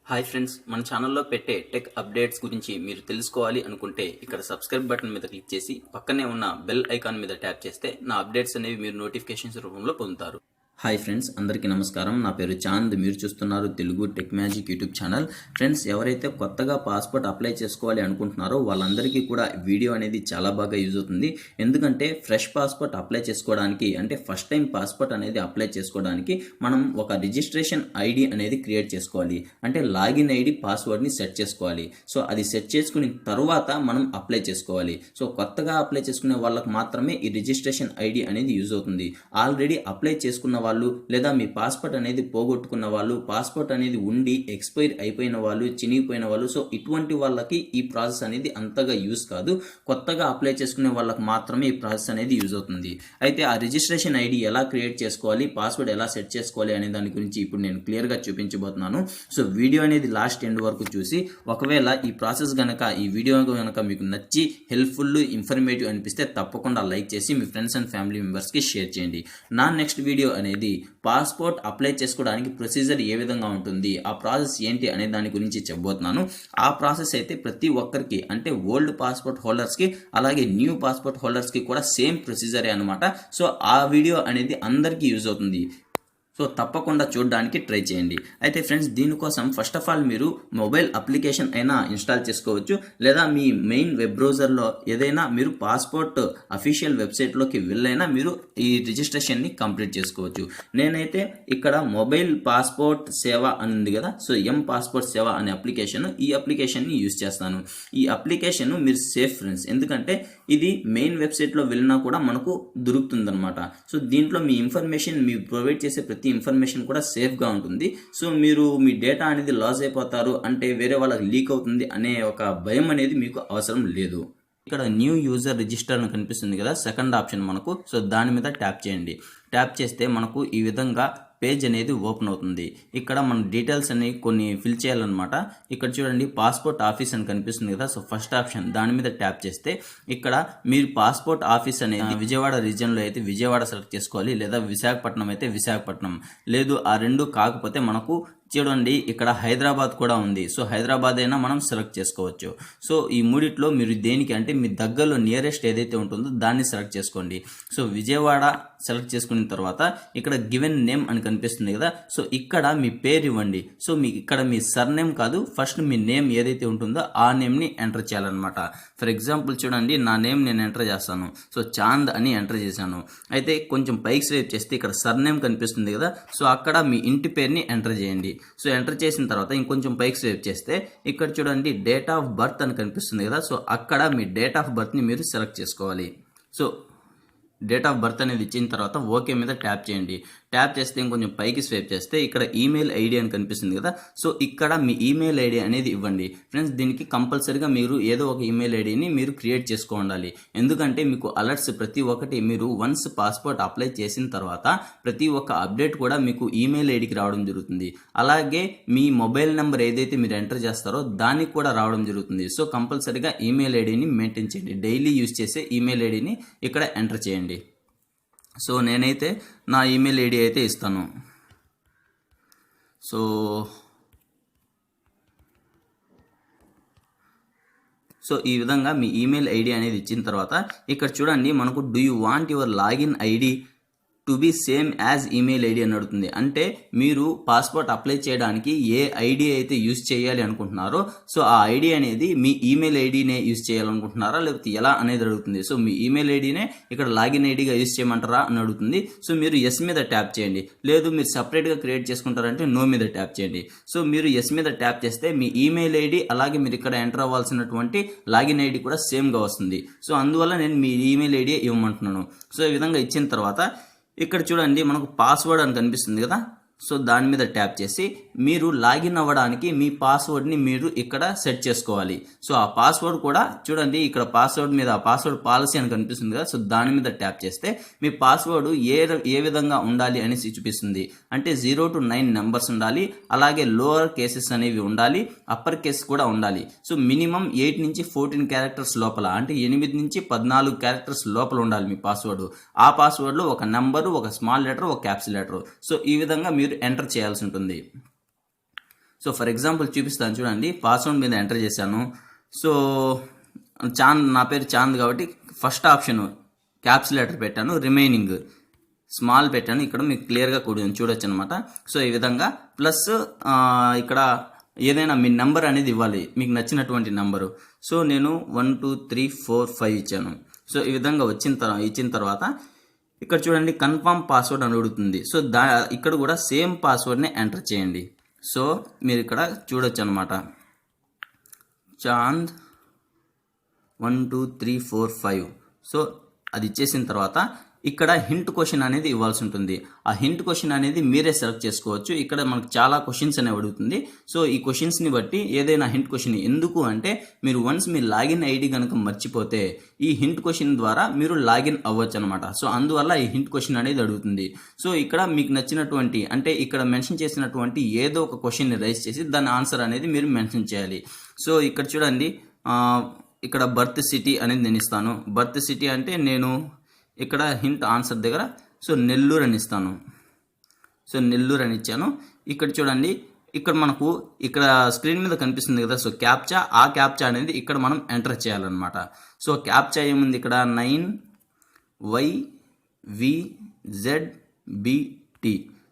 Hi friends, మన ఛానల్లో పెట్టే టెక్ అప్డేట్స్ గురించి మీరు తెలుసుకోవాలి అనుకుంటే ఇక్కడ సబ్స్క్రైబ్ బటన్ మీద క్లిక్ చేసి పక్కనే ఉన్న బెల్ ఐకాన్ మీద ట్యాప్ చేస్తే నా అప్డేట్స్ అనేవి మీరు నోటిఫికేషన్స్ రూపంలో పొందుతారు. హాయ్ ఫ్రెండ్స్, అందరికీ నమస్కారం. నా పేరు చాంద్. మీరు చూస్తున్నారు Telugu tech magic YouTube channel. Friends, ఎవరైతే కొత్తగా పాస్పోర్ట్ అప్లై చేసుకోవాలి అనుకుంటున్నారో వాళ్ళందరికీ కూడా వీడియో అనేది చాలా బాగా యూజ్ అవుతుంది. ఎందుకంటే ఫ్రెష్ పాస్పోర్ట్ అప్లై చేసుకోవడానికి, అంటే ఫస్ట్ టైం పాస్పోర్ట్ అనేది అప్లై చేసుకోవడానికి మనం ఒక రిజిస్ట్రేషన్ ఐడి అనేది క్రియేట్ చేసుకోవాలి. అంటే లాగిన్ ఐడి పాస్వర్డ్ని సెట్ చేసుకోవాలి. సో అది సెట్ చేసుకున్న తర్వాత మనం అప్లై చేసుకోవాలి. సో కొత్తగా అప్లై చేసుకునే వాళ్ళకి మాత్రమే ఈ రిజిస్ట్రేషన్ ఐడి అనేది యూజ్ అవుతుంది. ఆల్రెడీ అప్లై చేసుకున్న వాళ్ళు లేదా మీ పాస్పోర్ట్ అనేది పోగొట్టుకున్న వాళ్ళు, పాస్పోర్ట్ అనేది ఉండి ఎక్స్పైర్ అయిపోయిన వాళ్ళు, చినిగిపోయిన వాళ్ళు, సో ఇటువంటి వాళ్ళకి ఈ ప్రాసెస్ అనేది అంతగా యూజ్ కాదు. కొత్తగా అప్లై చేసుకునే వాళ్ళకి మాత్రమే ఈ ప్రాసెస్ అనేది యూజ్ అవుతుంది. అయితే ఆ రిజిస్ట్రేషన్ ఐడి ఎలా క్రియేట్ చేసుకోవాలి, పాస్వర్డ్ ఎలా సెట్ చేసుకోవాలి అనే దాని గురించి ఇప్పుడు నేను క్లియర్గా చూపించబోతున్నాను. సో వీడియో అనేది లాస్ట్ ఎండ్ వరకు చూసి, ఒకవేళ ఈ ప్రాసెస్ గనక, ఈ వీడియో గనక మీకు నచ్చి హెల్ప్ఫుల్, ఇన్ఫర్మేటివ్ అనిపిస్తే తప్పకుండా లైక్ చేసి మీ ఫ్రెండ్స్ అండ్ ఫ్యామిలీ మెంబర్స్కి షేర్ చేయండి. నా నెక్స్ట్ వీడియో అనేది పాస్పోర్ట్ అప్లై చేసుకోవడానికి ప్రొసీజర్ ఏ విధంగా ఉంటుంది, ఆ ప్రాసెస్ ఏంటి అనే దాని గురించి చెప్పబోతున్నాను. ఆ ప్రాసెస్ అయితే ప్రతి ఒక్కరికి, అంటే ఓల్డ్ పాస్పోర్ట్ హోల్డర్స్కి అలాగే న్యూ పాస్పోర్ట్ హోల్డర్స్కి కూడా సేమ్ ప్రొసీజరే అనమాట. సో ఆ వీడియో అనేది అందరికీ యూజ్ అవుతుంది. సో తప్పకుండా చూడడానికి ట్రై చేయండి. అయితే ఫ్రెండ్స్, దీనికోసం ఫస్ట్ ఆఫ్ ఆల్ మీరు మొబైల్ అప్లికేషన్ అయినా ఇన్స్టాల్ చేసుకోవచ్చు, లేదా మీ మెయిన్ వెబ్ బ్రౌజర్లో ఏదైనా మీరు పాస్పోర్ట్ అఫీషియల్ వెబ్సైట్లోకి వెళ్ళైనా మీరు ఈ రిజిస్ట్రేషన్ని కంప్లీట్ చేసుకోవచ్చు. నేనైతే ఇక్కడ మొబైల్ పాస్పోర్ట్ సేవ అని ఉంది కదా, సో పాస్పోర్ట్ సేవ అనే అప్లికేషన్, ఈ అప్లికేషన్ని యూజ్ చేస్తాను. ఈ అప్లికేషన్ మీరు సేఫ్ ఫ్రెండ్స్, ఎందుకంటే ఇది మెయిన్ వెబ్సైట్లో వెళ్ళినా కూడా మనకు దొరుకుతుందన్నమాట. సో దీంట్లో మీ ఇన్ఫర్మేషన్, మీ ప్రొవైడ్ చేసే ప్రతి ఇన్ఫర్మేషన్ కూడా సేఫ్గా ఉంటుంది. సో మీరు మీ డేటా అనేది లాస్ అయిపోతారు, అంటే వేరే వాళ్ళకి లీక్ అవుతుంది అనే ఒక భయం అనేది మీకు అవసరం లేదు. ఇక్కడ న్యూ యూజర్ రిజిస్టర్ అని కనిపిస్తుంది కదా, సెకండ్ ఆప్షన్ మనకు. సో దాని మీద ట్యాప్ చేయండి. ట్యాప్ చేస్తే మనకు ఈ విధంగా పేజ్ అనేది ఓపెన్ అవుతుంది. ఇక్కడ మన డీటెయిల్స్ అనేవి కొన్ని ఫిల్ చేయాలన్నమాట. ఇక్కడ చూడండి, పాస్పోర్ట్ ఆఫీస్ అని కనిపిస్తుంది కదా, సో ఫస్ట్ ఆప్షన్ దాని మీద ట్యాప్ చేస్తే ఇక్కడ మీరు పాస్పోర్ట్ ఆఫీస్ అనేది విజయవాడ రీజియన్లో అయితే విజయవాడ సెలెక్ట్ చేసుకోవాలి, లేదా విశాఖపట్నం అయితే విశాఖపట్నం, లేదు ఆ రెండు కాకపోతే మనకు చూడండి ఇక్కడ హైదరాబాద్ కూడా ఉంది. సో హైదరాబాద్ అయినా మనం సెలెక్ట్ చేసుకోవచ్చు. సో ఈ మూడిట్లో మీరు దేనికి, అంటే మీ దగ్గరలో నియరెస్ట్ ఏదైతే ఉంటుందో దాన్ని సెలెక్ట్ చేసుకోండి. సో విజయవాడ సెలెక్ట్ చేసుకున్న తర్వాత ఇక్కడ గివెన్ నేమ్ అని కనిపిస్తుంది కదా, సో ఇక్కడ మీ పేరు ఇవ్వండి. సో ఇక్కడ మీ సర్నేమ్ కాదు, ఫస్ట్ మీ నేమ్ ఏదైతే ఉంటుందో ఆ నేమ్ని ఎంటర్ చేయాలన్నమాట. ఫర్ ఎగ్జాంపుల్ చూడండి, నా నేమ్ నేను ఎంటర్ చేస్తాను. సో చాంద్ అని ఎంటర్ చేశాను. అయితే కొంచెం పైకి స్వైప్ చేస్తే ఇక్కడ సర్నేమ్ కనిపిస్తుంది కదా, సో అక్కడ మీ ఇంటి పేరుని ఎంటర్ చేయండి. సో ఎంటర్ చేసిన తర్వాత ఇంకొంచెం పైకి స్వైప్ చేస్తే ఇక్కడ చూడండి డేట్ ఆఫ్ బర్త్ అని కనిపిస్తుంది కదా, సో అక్కడ మీ డేట్ ఆఫ్ బర్త్ని మీరు సెలెక్ట్ చేసుకోవాలి. సో డేట్ ఆఫ్ బర్త్ అనేది ఇచ్చిన తర్వాత ఓకే మీద ట్యాప్ చేయండి. ట్యాప్ చేస్తే ఇంకొంచెం పైకి స్వైప్ చేస్తే ఇక్కడ ఈమెయిల్ ఐడి అని కనిపిస్తుంది కదా, సో ఇక్కడ మీ ఈమెయిల్ ఐడి అనేది ఇవ్వండి. ఫ్రెండ్స్, దీనికి కంపల్సరీగా మీరు ఏదో ఒక ఈమెయిల్ ఐడిని మీరు క్రియేట్ చేసుకోవాలి. ఎందుకంటే మీకు అలర్ట్స్ ప్రతి ఒక్కటి, మీరు వన్స్ పాస్పోర్ట్ అప్లై చేసిన తర్వాత ప్రతి ఒక్క అప్డేట్ కూడా మీకు ఈమెయిల్ ఐడికి రావడం జరుగుతుంది. అలాగే మీ మొబైల్ నెంబర్ ఏదైతే మీరు ఎంటర్ చేస్తారో దానికి కూడా రావడం జరుగుతుంది. సో కంపల్సరీగా ఈమెయిల్ ఐడిని మెయింటైన్ చేయండి. డైలీ యూజ్ చేసే ఈమెయిల్ ఐడిని ఇక్కడ ఎంటర్ చేయండి. సో నేనైతే నా ఈమెయిల్ ఐడి అయితే ఇస్తాను. సో ఈ విధంగా మీ ఈమెయిల్ ఐడి అనేది ఇచ్చిన తర్వాత ఇక్కడ చూడండి మనకు do you want your login ID to be same as email ID అని అడుగుతుంది. అంటే మీరు పాస్పోర్ట్ అప్లై చేయడానికి ఏ ఐడి అయితే యూజ్ చేయాలి అనుకుంటున్నారో, సో ఆ ఐడి అనేది మీ ఈమెయిల్ ఐడినే యూజ్ చేయాలనుకుంటున్నారా లేకపోతే ఎలా అనేది అడుగుతుంది. సో మీ ఈమెయిల్ ఐడినే ఇక్కడ లాగిన్ ఐడిగా యూజ్ చేయమంటారా అని అడుగుతుంది. సో మీరు ఎస్ మీద ట్యాప్ చేయండి. లేదు మీరు సపరేట్గా క్రియేట్ చేసుకుంటారంటే నో మీద ట్యాప్ చేయండి. సో మీరు ఎస్ మీద ట్యాప్ చేస్తే మీ ఈమెయిల్ ఐడి అలాగే మీరు ఇక్కడ ఎంటర్ అవ్వాల్సినటువంటి లాగిన్ ఐడి కూడా సేమ్గా వస్తుంది. సో అందువల్ల నేను మీ ఈమెయిల్ ఐడి ఇవ్వమంటున్నాను. సో ఈ విధంగా ఇచ్చిన తర్వాత ఇక్కడ చూడండి మనకు పాస్వర్డ్ అని కనిపిస్తుంది కదా, సో దాని మీద ట్యాప్ చేసి మీరు లాగిన్ అవ్వడానికి మీ పాస్వర్డ్ని మీరు ఇక్కడ సెట్ చేసుకోవాలి. సో ఆ పాస్వర్డ్ కూడా చూడండి ఇక్కడ పాస్వర్డ్ మీద పాస్వర్డ్ పాలసీ అని కనిపిస్తుంది కదా, సో దాని మీద ట్యాప్ చేస్తే మీ పాస్వర్డ్ ఏ విధంగా ఉండాలి అనేసి చూపిస్తుంది. అంటే 0 to 9 నెంబర్స్ ఉండాలి, అలాగే లోవర్ కేసెస్ అనేవి ఉండాలి, అప్పర్ కేస్ కూడా ఉండాలి. సో మినిమం 8 నుంచి 14 క్యారెక్టర్స్ లోపల, అంటే 8 నుంచి 14 క్యారెక్టర్స్ లోపల ఉండాలి మీ పాస్వర్డ్. ఆ పాస్వర్డ్లో ఒక నెంబరు, ఒక స్మాల్ లెటర్, ఒక క్యాప్స్ లెటర్. సో ఈ విధంగా మీరు ఎంటర్ చేయాల్సి ఉంటుంది. సో ఫర్ ఎగ్జాంపుల్ చూపిస్తాను చూడండి. పాస్వర్డ్ మీద ఎంటర్ చేశాను. సో చాంద్, నా పేరు చాంద్ కాబట్టి ఫస్ట్ ఆప్షన్ క్యాప్స్ లెటర్ పెట్టాను, రిమైనింగ్ స్మాల్ పెట్టాను. ఇక్కడ మీకు క్లియర్గా చూడొచ్చు అనమాట. సో ఈ విధంగా ప్లస్ ఇక్కడ ఏదైనా మీ నెంబర్ అనేది ఇవ్వాలి, మీకు నచ్చినటువంటి నెంబరు. సో నేను 1 2 3 4 5 ఇచ్చాను. సో ఈ విధంగా ఇచ్చిన తర్వాత ఇక్కడ చూడండి కన్ఫర్మ్ పాస్వర్డ్ అని అడుగుతుంది. సో ఇక్కడ కూడా సేమ్ పాస్వర్డ్ని ఎంటర్ చేయండి. సో మీరు ఇక్కడ చూడొచ్చు అనమాట, చాంద్ 1 2 3 4 5. సో అది ఇచ్చేసిన తర్వాత ఇక్కడ హింట్ క్వశ్చన్ అనేది ఇవ్వాల్సి ఉంటుంది. ఆ హింట్ క్వశ్చన్ అనేది మీరే సెలెక్ట్ చేసుకోవచ్చు. ఇక్కడ మనకు చాలా క్వశ్చన్స్ అనేవి అడుగుతుంది. సో ఈ క్వశ్చన్స్ని బట్టి ఏదైనా హింట్ క్వశ్చన్, ఎందుకు అంటే మీరు వన్స్ మీ లాగిన్ ఐడి కనుక మర్చిపోతే ఈ హింట్ క్వశ్చన్ ద్వారా మీరు లాగిన్ అవ్వచ్చు అనమాట. సో అందువల్ల ఈ హింట్ క్వశ్చన్ అనేది అడుగుతుంది. సో ఇక్కడ మీకు నచ్చినటువంటి, అంటే ఇక్కడ మెన్షన్ చేసినటువంటి ఏదో ఒక క్వశ్చన్ని రైజ్ చేసి దాని ఆన్సర్ అనేది మీరు మెన్షన్ చేయాలి. సో ఇక్కడ చూడండి, ఇక్కడ బర్త్ సిటీ అనేది నేను ఇస్తాను. బర్త్ సిటీ అంటే నేను ఇక్కడ హింట్ ఆన్సర్ దగ్గర సో నెల్లూరు అని ఇస్తాను. సో నెల్లూరు అని ఇచ్చాను. ఇక్కడ చూడండి, ఇక్కడ మనకు ఇక్కడ స్క్రీన్ మీద కనిపిస్తుంది కదా, సో క్యాప్చా, ఆ క్యాప్చా అనేది ఇక్కడ మనం ఎంటర్ చేయాలన్నమాట. సో క్యాప్చా ఏముంది ఇక్కడ 9YVZBT.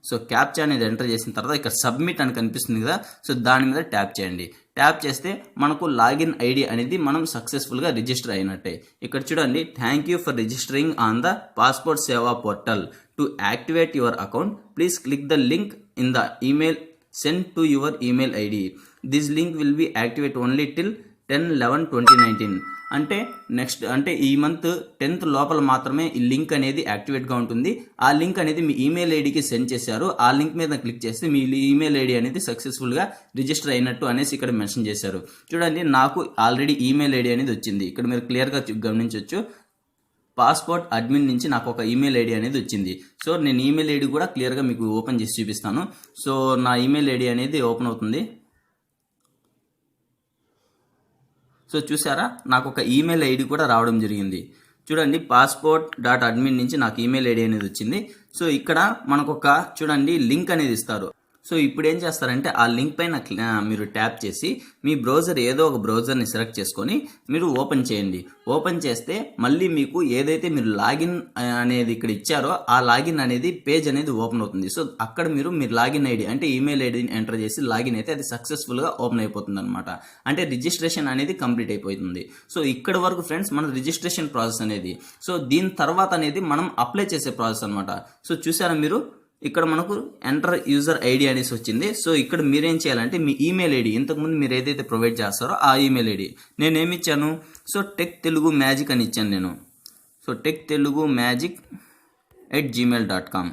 సో క్యాప్చా అనేది ఎంటర్ చేసిన తర్వాత ఇక్కడ సబ్మిట్ అని కనిపిస్తుంది కదా, సో దాని మీద ట్యాప్ చేయండి. ట్యాప్ చేస్తే మనకు లాగిన్ ఐడి అనేది మనం సక్సెస్ఫుల్గా రిజిస్టర్ అయినట్టే. ఇక్కడ చూడండి, thank you for registering on the passport Seva portal. To activate your account please click the link in the email send to your email ID. This link will be activate only till 10/11/2019. అంటే next, అంటే ఈ month 10th లోపల మాత్రమే ఈ link అనేది యాక్టివేట్గా ఉంటుంది. ఆ link అనేది మీ ఈమెయిల్ ఐడికి సెండ్ చేశారు. ఆ లింక్ మీద క్లిక్ చేస్తే మీ ఈమెయిల్ ఐడి అనేది సక్సెస్ఫుల్గా రిజిస్టర్ అయినట్టు అనేసి ఇక్కడ మెన్షన్ చేశారు. చూడండి, నాకు ఆల్రెడీ ఈమెయిల్ ఐడి అనేది వచ్చింది. ఇక్కడ మీరు క్లియర్గా గమనించవచ్చు, పాస్పోర్ట్ అడ్మిన్ నుంచి నాకు ఒక ఈమెయిల్ ఐడి అనేది వచ్చింది. సో నేను ఈమెయిల్ ఐడి కూడా క్లియర్గా మీకు ఓపెన్ చేసి చూపిస్తాను. సో నా ఈమెయిల్ ఐడి అనేది ఓపెన్ అవుతుంది. సో చూసారా, నాకు ఒక ఈమెయిల్ ఐడి కూడా రావడం జరిగింది. చూడండి, passport.admin నుంచి నాకు ఈమెయిల్ ఐడి అనేది వచ్చింది. సో ఇక్కడ మనకు ఒక చూడండి లింక్ అనేది ఇస్తారు. సో ఇప్పుడు ఏం చేస్తారంటే ఆ లింక్ పైన మీరు ట్యాప్ చేసి మీ బ్రౌజర్ ఏదో ఒక బ్రౌజర్ని సెలెక్ట్ చేసుకొని మీరు ఓపెన్ చేయండి. ఓపెన్ చేస్తే మళ్ళీ మీకు ఏదైతే మీరు లాగిన్ అనేది ఇక్కడ ఇచ్చారో ఆ లాగిన్ అనేది పేజ్ అనేది ఓపెన్ అవుతుంది. సో అక్కడ మీరు లాగిన్ ఐడి అంటే ఈమెయిల్ ఐడిని ఎంటర్ చేసి లాగిన్ అయితే అది సక్సెస్ఫుల్గా ఓపెన్ అయిపోతుంది అనమాట. అంటే రిజిస్ట్రేషన్ అనేది కంప్లీట్ అయిపోతుంది. సో ఇక్కడ వరకు ఫ్రెండ్స్ మన రిజిస్ట్రేషన్ ప్రాసెస్ అనేది. సో దీని తర్వాత అనేది మనం అప్లై చేసే ప్రాసెస్ అనమాట. సో చూసారా మీరు, ఇక్కడ మనకు ఎంటర్ యూజర్ ఐడి అనేసి వచ్చింది. సో ఇక్కడ మీరేం చేయాలంటే మీ ఈమెయిల్ ఐడి ఇంతకుముందు మీరు ఏదైతే ప్రొవైడ్ చేస్తారో ఆ ఈమెయిల్ ఐడి నేనేమి ఇచ్చాను, సో టెక్ తెలుగు మ్యాజిక్ అని ఇచ్చాను నేను. So techtelugumagic@gmail.com.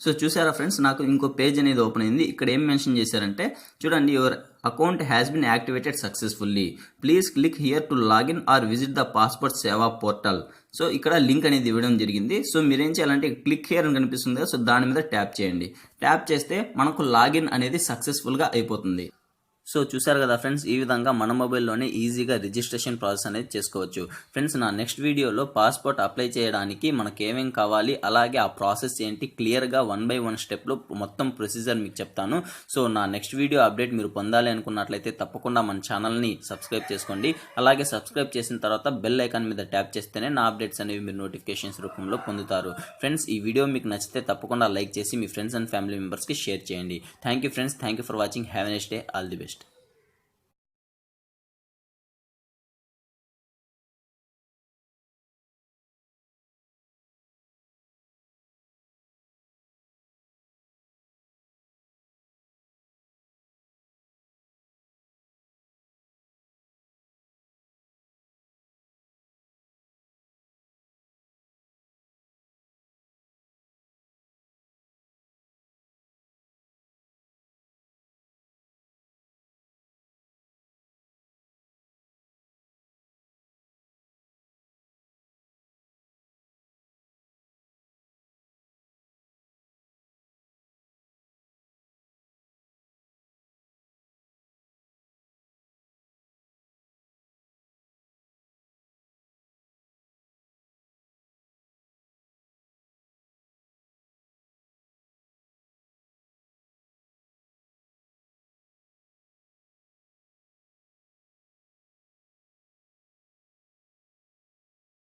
సో చూసారా ఫ్రెండ్స్, నాకు ఇంకో పేజ్ అనేది ఓపెన్ అయింది. ఇక్కడ ఏం మెన్షన్ చేశారంటే చూడండి, your account has been activated successfully, please click here to login are visit the passport Seva portal. So ఇక్కడ లింక్ అనేది ఇవ్వడం జరిగింది. సో మీరేం చేయాలంటే క్లిక్ హియర్ అని కనిపిస్తుంది కదా, సో దాని మీద ట్యాప్ చేయండి. ట్యాప్ చేస్తే మనకు లాగిన్ అనేది సక్సెస్ఫుల్గా అయిపోతుంది. సో చూసారు కదా ఫ్రెండ్స్, ఈ విధంగా మన మొబైల్లోనే ఈజీగా రిజిస్ట్రేషన్ ప్రాసెస్ అనేది చేసుకోవచ్చు. ఫ్రెండ్స్, నా నెక్స్ట్ వీడియోలో పాస్పోర్ట్ అప్లై చేయడానికి మనకు ఏమేం కావాలి, అలాగే ఆ ప్రాసెస్ ఏంటి, క్లియర్గా 1 by 1 స్టెప్లో మొత్తం ప్రొసీజర్ మీకు చెప్తాను. సో నా నెక్స్ట్ వీడియో అప్డేట్ మీరు పొందాలి అనుకున్నట్లయితే తప్పకుండా మన ఛానల్ని సబ్స్క్రైబ్ చేసుకోండి. అలాగే సబ్స్క్రైబ్ చేసిన తర్వాత బెల్ ఐకాన్ మీద ట్యాప్ చేస్తేనే నా అప్డేట్స్ అనేవి మీరు నోటిఫికేషన్స్ రూపంలో పొందుతారు. ఫ్రెండ్స్, ఈ వీడియో మీకు నచ్చితే తప్పకుండా లైక్ చేసి మీ ఫ్రెండ్స్ అండ్ ఫ్యామిలీ మెంబర్స్కి షేర్ చేయండి. Thank you friends, thank you for watching. Have a nice day. All the best.